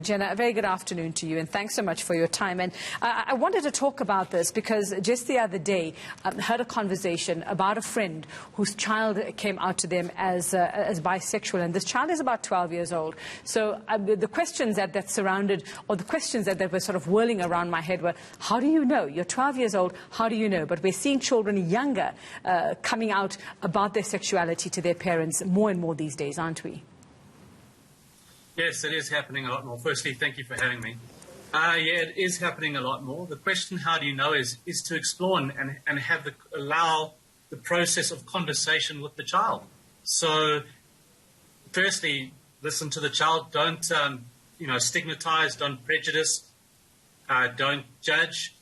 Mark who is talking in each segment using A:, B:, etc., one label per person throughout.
A: Jenna, a very good afternoon to you, and thanks so much for your time. And I wanted to talk about this because just the other day I heard a conversation about a friend whose child came out to them as bisexual, and this child is about 12 years old. So the questions that surrounded, or the questions that were sort of whirling around my head were, how do you know? You're 12 years old, how do you know? But we're seeing children younger coming out about their sexuality to their parents more and more these days, aren't we?
B: Yes, it is happening a lot more. Firstly, thank you for having me. Yeah, it is happening a lot more. The question, how do you know, is to explore and allow the process of conversation with the child. So, firstly, listen to the child. Don't, stigmatize. Don't prejudice. Don't judge.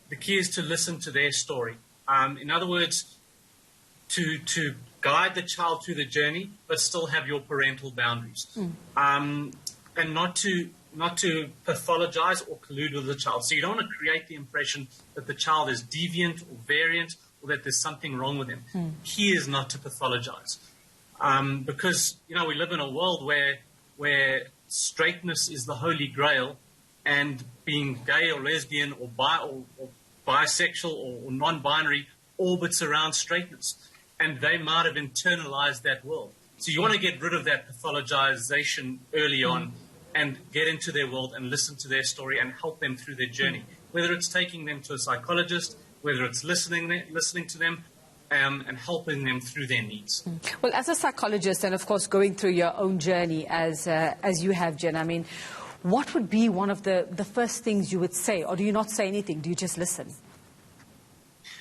B: The key is to listen to their story. In other words, to guide the child through the journey, but still have your parental boundaries, and not to pathologize or collude with the child. So you don't want to create the impression that the child is deviant or variant or that there's something wrong with him. Key is not to pathologize, because we live in a world where straightness is the holy grail, and being gay or lesbian or bisexual or non-binary orbits around straightness. And they might have internalized that world. So you want to get rid of that pathologization early on and get into their world and listen to their story and help them through their journey, whether it's taking them to a psychologist, whether it's listening to them, and helping them through their needs.
A: Well, as a psychologist, and of course going through your own journey as you have, Jen, I mean, what would be one of the first things you would say, or do you not say anything? Do you just listen?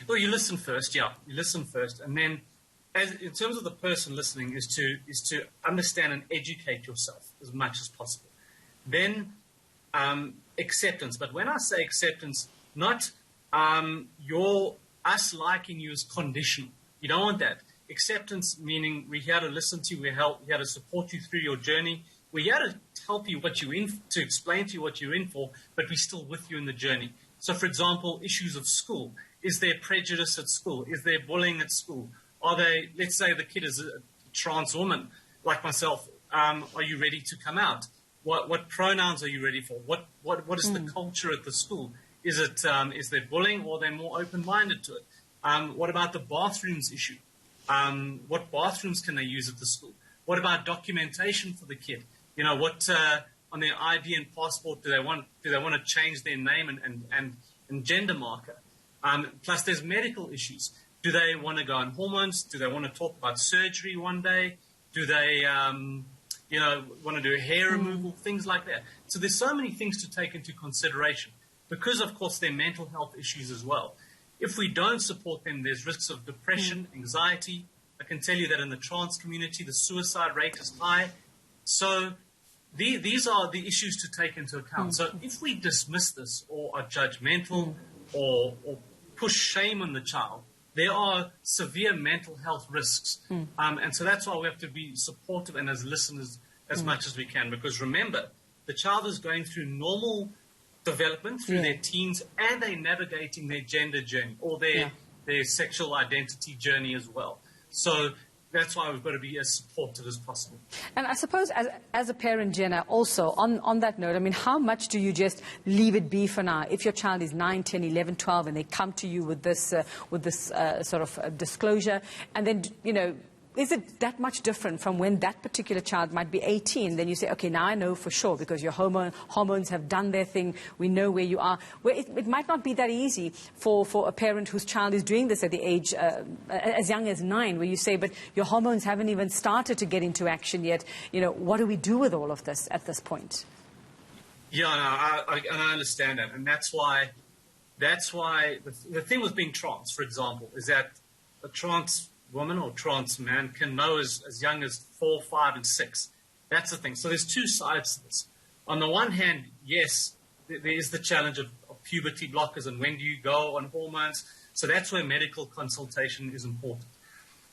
B: Well, you listen first, yeah. You listen first, and then, in terms of the person listening, is to understand and educate yourself as much as possible. Then acceptance. But when I say acceptance, not us liking you is conditional. You don't want that. Acceptance meaning we're here to listen to you, we're here to support you through your journey. We're here to help you to explain to you what you're in for, but we're still with you in the journey. So, for example, issues of school. Is there prejudice at school? Is there bullying at school? Are they, let's say the kid is a trans woman, like myself, are you ready to come out? What pronouns are you ready for? What is the culture at the school? Is there bullying, or are they more open-minded to it? What about the bathrooms issue? What bathrooms can they use at the school? What about documentation for the kid? What on their ID and passport do they want to change their name and gender marker? Plus there's medical issues. Do they want to go on hormones? Do they want to talk about surgery one day? Do they, want to do hair removal? Things like that. So there's so many things to take into consideration because, of course, there are mental health issues as well. If we don't support them, there's risks of depression, anxiety. I can tell you that in the trans community, the suicide rate is high. So these are the issues to take into account. So if we dismiss this or are judgmental or push shame on the child, there are severe mental health risks. And so that's why we have to be supportive and as listeners as much as we can. Because remember, the child is going through normal development through their teens, and they're navigating their gender journey or their sexual identity journey as well. So that's why we've got to be as supportive as possible.
A: And I suppose as a parent, Jenna, also on that note, I mean, how much do you just leave it be for now? If your child is 9, 10, 11, 12, and they come to you with this sort of disclosure, and then, is it that much different from when that particular child might be 18? Then you say, okay, now I know for sure because your hormones have done their thing. We know where you are. Where it might not be that easy for a parent whose child is doing this at the age as young as 9, where you say, but your hormones haven't even started to get into action yet. What do we do with all of this at this point?
B: Yeah, no, I understand that, and that's why the thing with being trans, for example, is that a trans woman or trans man can know as young as 4, 5, and 6. That's the thing. So there's two sides to this. On the one hand, yes, there is the challenge of puberty blockers and when do you go on hormones. So that's where medical consultation is important.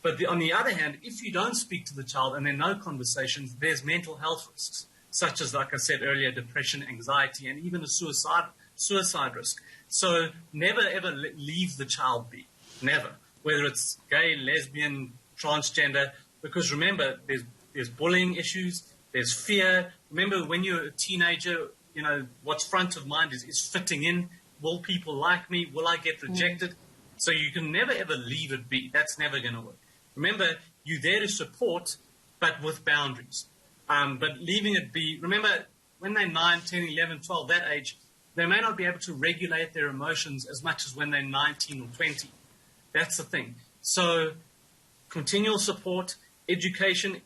B: But on the other hand, if you don't speak to the child and there are no conversations, there's mental health risks, such as, like I said earlier, depression, anxiety, and even a suicide risk. So never, ever leave the child be. Never. Whether it's gay, lesbian, transgender, because remember, there's bullying issues, there's fear. Remember, when you're a teenager, what's front of mind is fitting in. Will people like me? Will I get rejected? So you can never, ever leave it be. That's never going to work. Remember, you're there to support, but with boundaries. But leaving it be, remember, when they're 9, 10, 11, 12, that age, they may not be able to regulate their emotions as much as when they're 19 or 20. That's the thing. So continual support, education,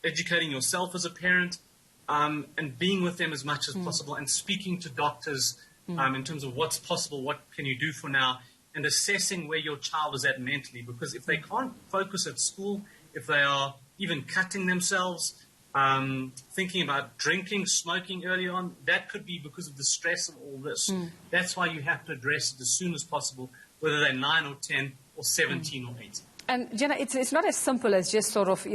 B: educating yourself as a parent, and being with them as much as possible, and speaking to doctors in terms of what's possible, what can you do for now, and assessing where your child is at mentally. Because if they can't focus at school, if they are even cutting themselves, thinking about drinking, smoking early on, that could be because of the stress of all this. That's why you have to address it as soon as possible, whether they're 9 or 10 or 17 or 18.
A: And Jenna, it's not as simple as just sort of,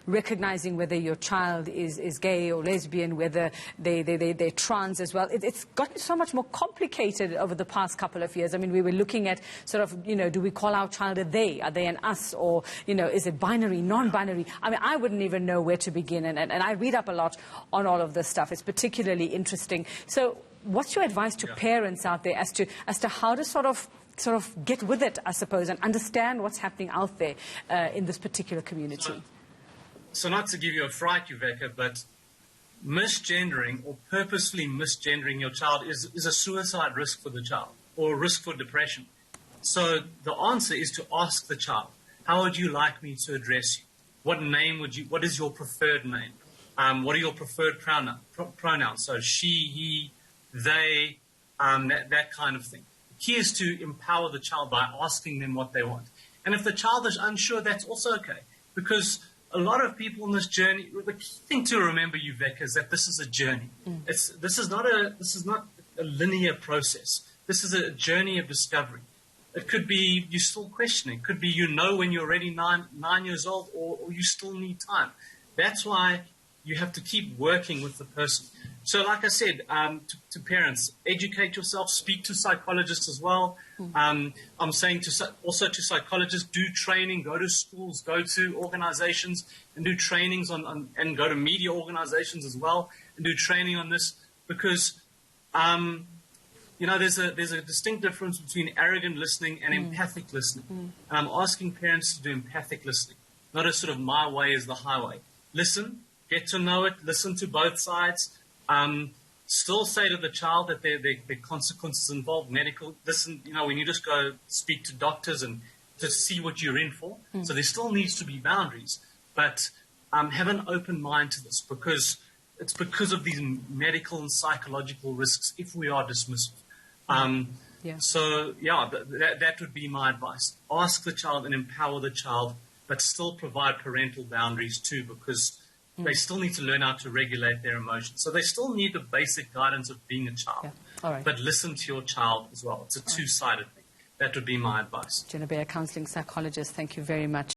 A: recognizing whether your child is gay or lesbian, whether they're trans as well. It's gotten so much more complicated over the past couple of years. I mean, we were looking at sort of, do we call our child a they? Are they an us? Or, is it binary, non-binary? I mean, I wouldn't even know where to begin. And I read up a lot on all of this stuff. It's particularly interesting. So what's your advice to parents out there as to how to sort of get with it, I suppose, and understand what's happening out there in this particular community?
B: So not to give you a fright, Uveka, but misgendering or purposely misgendering your child is a suicide risk for the child, or a risk for depression. So the answer is to ask the child, how would you like me to address you? What is your preferred name? What are your preferred pronouns? So she, he, they, that kind of thing. Key is to empower the child by asking them what they want. And if the child is unsure, that's also okay. Because a lot of people in this journey, the key thing to remember, Uveka, is that this is a journey. This is not a linear process. This is a journey of discovery. It could be you're still questioning. It could be when you're already 9 years old, or you still need time. That's why you have to keep working with the person. So like I said, to parents, educate yourself, speak to psychologists as well. I'm saying also to psychologists, do training, go to schools, go to organizations and do trainings and go to media organizations as well and do training on this, because, there's a distinct difference between arrogant listening and empathic listening. And I'm asking parents to do empathic listening, not a sort of my way is the highway. Listen, get to know it, listen to both sides. Still say to the child that there are consequences involved, medical. Listen, when you just go speak to doctors and to see what you're in for. So there still needs to be boundaries, but have an open mind to this, because it's because of these medical and psychological risks if we are dismissive. So that would be my advice. Ask the child and empower the child, but still provide parental boundaries too, because they still need to learn how to regulate their emotions. So they still need the basic guidance of being a child. But listen to your child as well. It's a two-sided thing. That would be my advice.
A: Jenna Bayer, counseling psychologist, thank you very much.